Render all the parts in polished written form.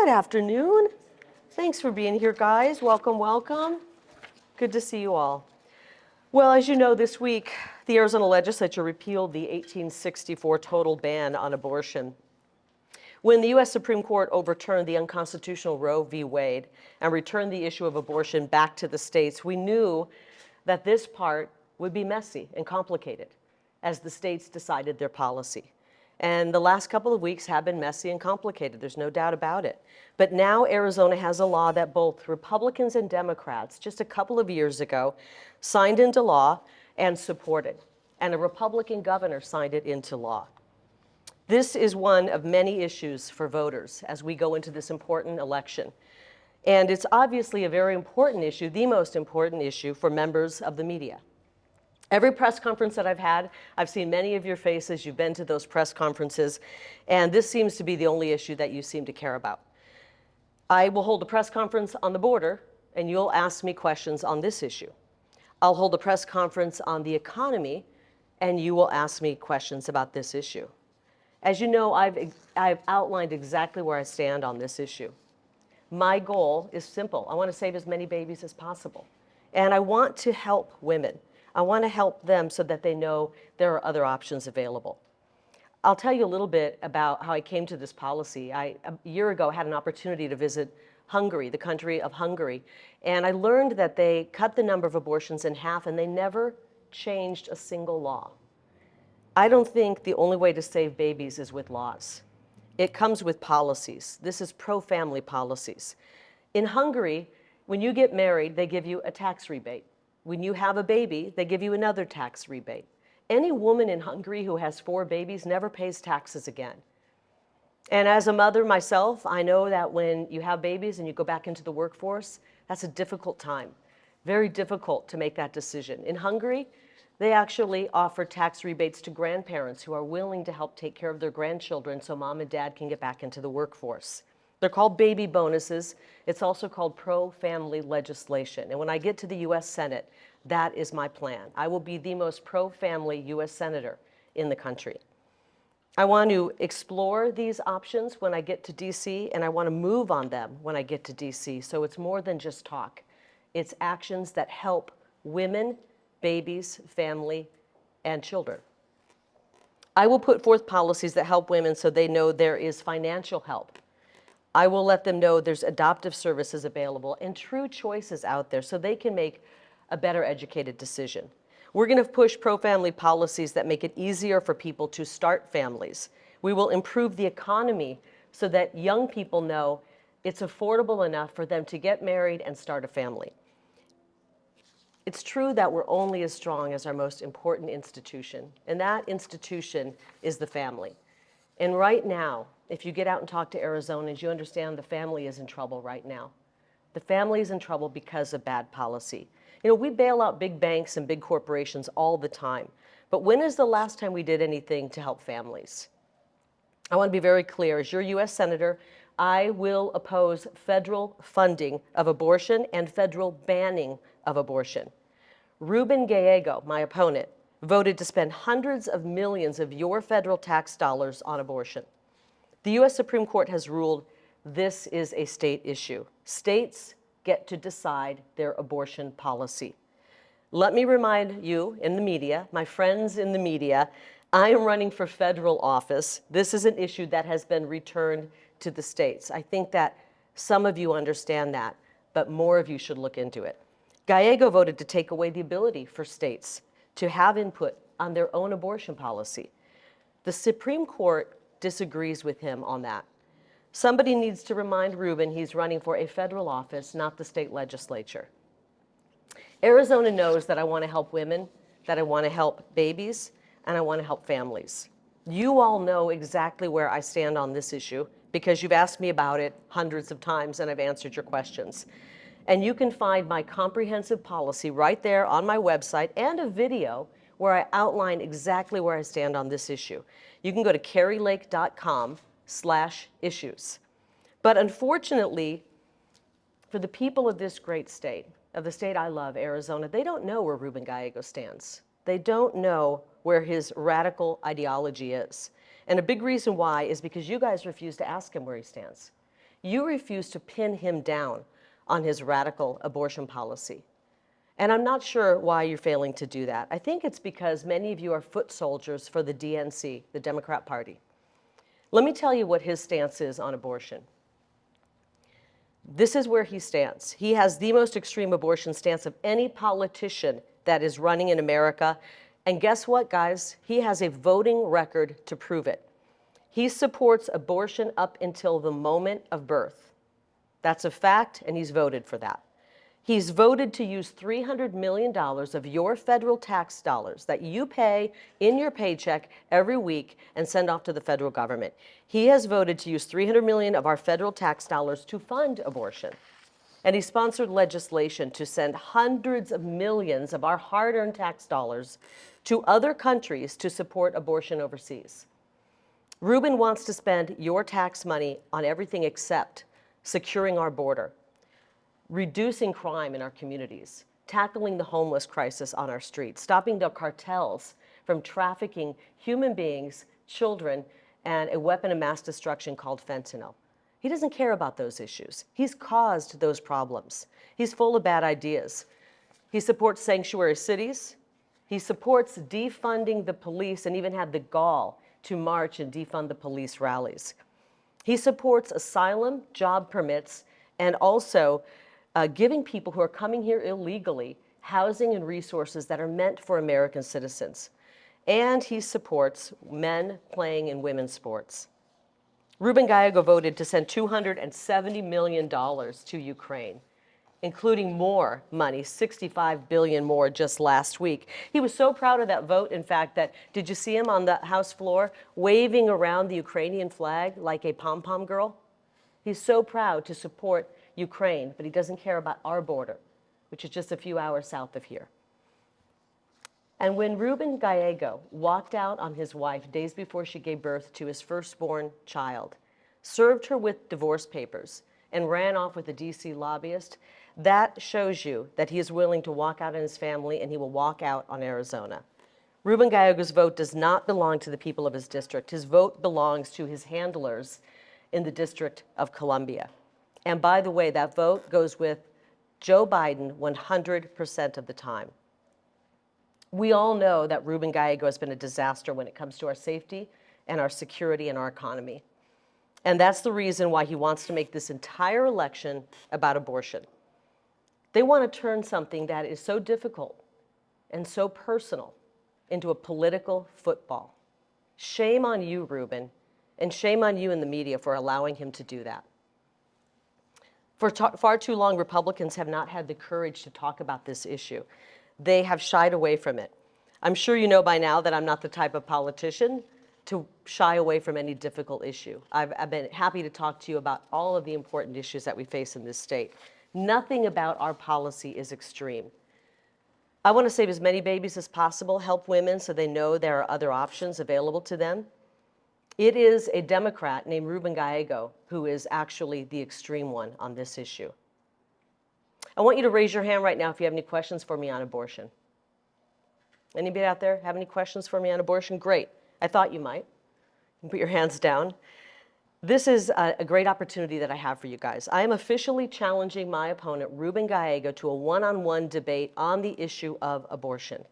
Good afternoon. Thanks for being here, guys. Welcome, welcome. Good to see you all. Well, as you know, this week, the Arizona legislature repealed the 1864 total ban on abortion. When the U.S. Supreme Court overturned the unconstitutional Roe v. Wade and returned the issue of abortion back to the states, we knew that this part would be messy and complicated as the states decided their policy. And the last couple of weeks have been messy and complicated, there's no doubt about it. But now Arizona has a law that both Republicans and Democrats, just a couple of years ago, signed into law and supported. And a Republican governor signed it into law. This is one of many issues for voters as we go into this important election. And it's obviously a very important issue, the most important issue for members of the media. Every press conference that I've had, I've seen many of your faces, you've been to those press conferences, and this seems to be the only issue that you seem to care about. I will hold a press conference on the border, and you'll ask me questions on this issue. I'll hold a press conference on the economy, and you will ask me questions about this issue. As you know, I've outlined exactly where I stand on this issue. My goal is simple. I want to save as many babies as possible. And I want to help women. I want to help them so that they know there are other options available. I'll tell you a little bit about how I came to this policy. A year ago, had an opportunity to visit Hungary, the country of Hungary, and I learned that they cut the number of abortions in half and they never changed a single law. I don't think the only way to save babies is with laws. It comes with policies. This is pro-family policies. In Hungary, when you get married, they give you a tax rebate. When you have a baby, they give you another tax rebate. Any woman in Hungary who has 4 babies never pays taxes again. And as a mother myself, I know that when you have babies and you go back into the workforce, that's a difficult time. Very difficult to make that decision. In Hungary, they actually offer tax rebates to grandparents who are willing to help take care of their grandchildren so mom and dad can get back into the workforce. They're called baby bonuses. It's also called pro-family legislation. And when I get to the U.S. Senate, that is my plan. I will be the most pro-family U.S. Senator in the country. I want to explore these options when I get to D.C., and I want to move on them when I get to D.C. So it's more than just talk. It's actions that help women, babies, family, and children. I will put forth policies that help women so they know there is financial help. I will let them know there's adoptive services available and true choices out there so they can make a better educated decision. We're going to push pro-family policies that make it easier for people to start families. We will improve the economy so that young people know it's affordable enough for them to get married and start a family. It's true that we're only as strong as our most important institution, and that institution is the family. And right now, if you get out and talk to Arizonans, you understand the family is in trouble right now. The family is in trouble because of bad policy. You know, we bail out big banks and big corporations all the time, but when is the last time we did anything to help families? I want to be very clear, as your U.S. Senator, I will oppose federal funding of abortion and federal banning of abortion. Ruben Gallego, my opponent, voted to spend hundreds of millions of your federal tax dollars on abortion. The U.S. Supreme Court has ruled this is a state issue. States get to decide their abortion policy. Let me remind you in the media, my friends in the media, I am running for federal office. This is an issue that has been returned to the states. I think that some of you understand that, but more of you should look into it. Gallego voted to take away the ability for states to have input on their own abortion policy. The Supreme Court disagrees with him on that. Somebody needs to remind Ruben he's running for a federal office, not the state legislature. Arizona knows that I want to help women, that I want to help babies, and I want to help families. You all know exactly where I stand on this issue because you've asked me about it hundreds of times and I've answered your questions. And you can find my comprehensive policy right there on my website and a video where I outline exactly where I stand on this issue. You can go to karilake.com/issues. But unfortunately, for the people of this great state, of the state I love, Arizona, they don't know where Ruben Gallego stands. They don't know where his radical ideology is. And a big reason why is because you guys refuse to ask him where he stands. you refuse to pin him down on his radical abortion policy. And I'm not sure why you're failing to do that. I think it's because many of you are foot soldiers for the DNC, the Democrat Party. Let me tell you what his stance is on abortion. This is where he stands. He has the most extreme abortion stance of any politician that is running in America. And guess what, guys? He has a voting record to prove it. He supports abortion up until the moment of birth. That's a fact, and he's voted for that. He's voted to use $300 million of your federal tax dollars that you pay in your paycheck every week and send off to the federal government. He has voted to use $300 million of our federal tax dollars to fund abortion. And he sponsored legislation to send hundreds of millions of our hard-earned tax dollars to other countries to support abortion overseas. Ruben wants to spend your tax money on everything except securing our border, reducing crime in our communities, tackling the homeless crisis on our streets, stopping the cartels from trafficking human beings, children, and a weapon of mass destruction called fentanyl. He doesn't care about those issues. He's caused those problems. He's full of bad ideas. He supports sanctuary cities. He supports defunding the police and even had the gall to march and defund the police rallies. He supports asylum, job permits, and also giving people who are coming here illegally housing and resources that are meant for American citizens. And he supports men playing in women's sports. Ruben Gallego voted to send $270 million to Ukraine, including more money, $65 billion more just last week. He was so proud of that vote, in fact, that did you see him on the House floor waving around the Ukrainian flag like a pom-pom girl? He's so proud to support Ukraine, but he doesn't care about our border, which is just a few hours south of here. And when Ruben Gallego walked out on his wife days before she gave birth to his firstborn child, served her with divorce papers, and ran off with a DC lobbyist, that shows you that he is willing to walk out on his family, and he will walk out on Arizona. Ruben Gallego's vote does not belong to the people of his district. His vote belongs to his handlers in the District of Columbia. And by the way, that vote goes with Joe Biden 100% of the time. We all know that Ruben Gallego has been a disaster when it comes to our safety and our security and our economy. And that's the reason why he wants to make this entire election about abortion. They want to turn something that is so difficult and so personal into a political football. Shame on you, Ruben, and shame on you in the media for allowing him to do that. For far too long, Republicans have not had the courage to talk about this issue. They have shied away from it. I'm sure you know by now that I'm not the type of politician to shy away from any difficult issue. I've been happy to talk to you about all of the important issues that we face in this state. Nothing about our policy is extreme. I want to save as many babies as possible, help women so they know there are other options available to them. It is a Democrat named Ruben Gallego who is actually the extreme one on this issue. I want you to raise your hand right now if you have any questions for me on abortion. Anybody out there have any questions for me on abortion? Great. I thought you might. You can put your hands down. This is a great opportunity that I have for you guys. I am officially challenging my opponent, Ruben Gallego, to a one-on-one debate on the issue of abortion.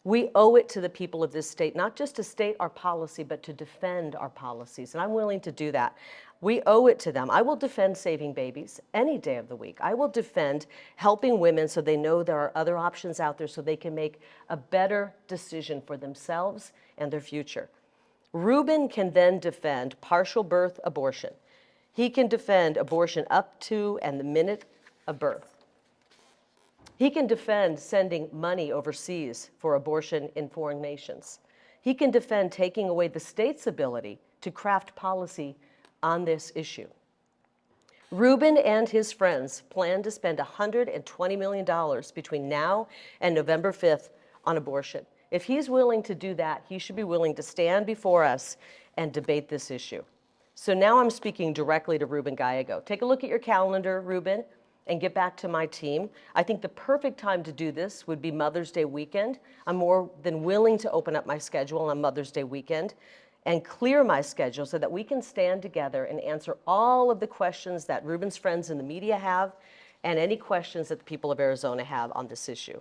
We owe it to the people of this state, not just to state our policy, but to defend our policies, and I'm willing to do that. We owe it to them. I will defend saving babies any day of the week. I will defend helping women so they know there are other options out there so they can make a better decision for themselves and their future. Ruben can then defend partial birth abortion. He can defend abortion up to and the minute of birth. He can defend sending money overseas for abortion in foreign nations. He can defend taking away the state's ability to craft policy on this issue. Ruben and his friends plan to spend $120 million between now and November 5th on abortion. If he's willing to do that, he should be willing to stand before us and debate this issue. So now I'm speaking directly to Ruben Gallego. Take a look at your calendar, Ruben, and get back to my team. I think the perfect time to do this would be Mother's Day weekend. I'm more than willing to open up my schedule on Mother's Day weekend. and clear my schedule so that we can stand together and answer all of the questions that Ruben's friends in the media have and any questions that the people of Arizona have on this issue.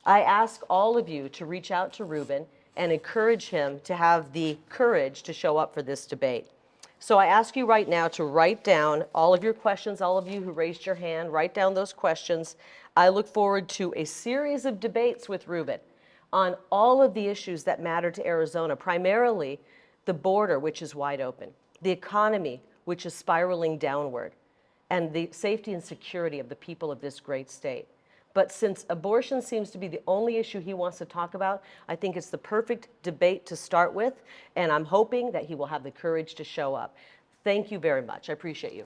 I ask all of you to reach out to Ruben and encourage him to have the courage to show up for this debate. So I ask you right now to write down all of your questions, all of you who raised your hand, write down those questions. I look forward to a series of debates with Ruben on all of the issues that matter to Arizona, primarily the border, which is wide open, the economy, which is spiraling downward, and the safety and security of the people of this great state. But since abortion seems to be the only issue he wants to talk about, I think it's the perfect debate to start with, and I'm hoping that he will have the courage to show up. Thank you very much. I appreciate you.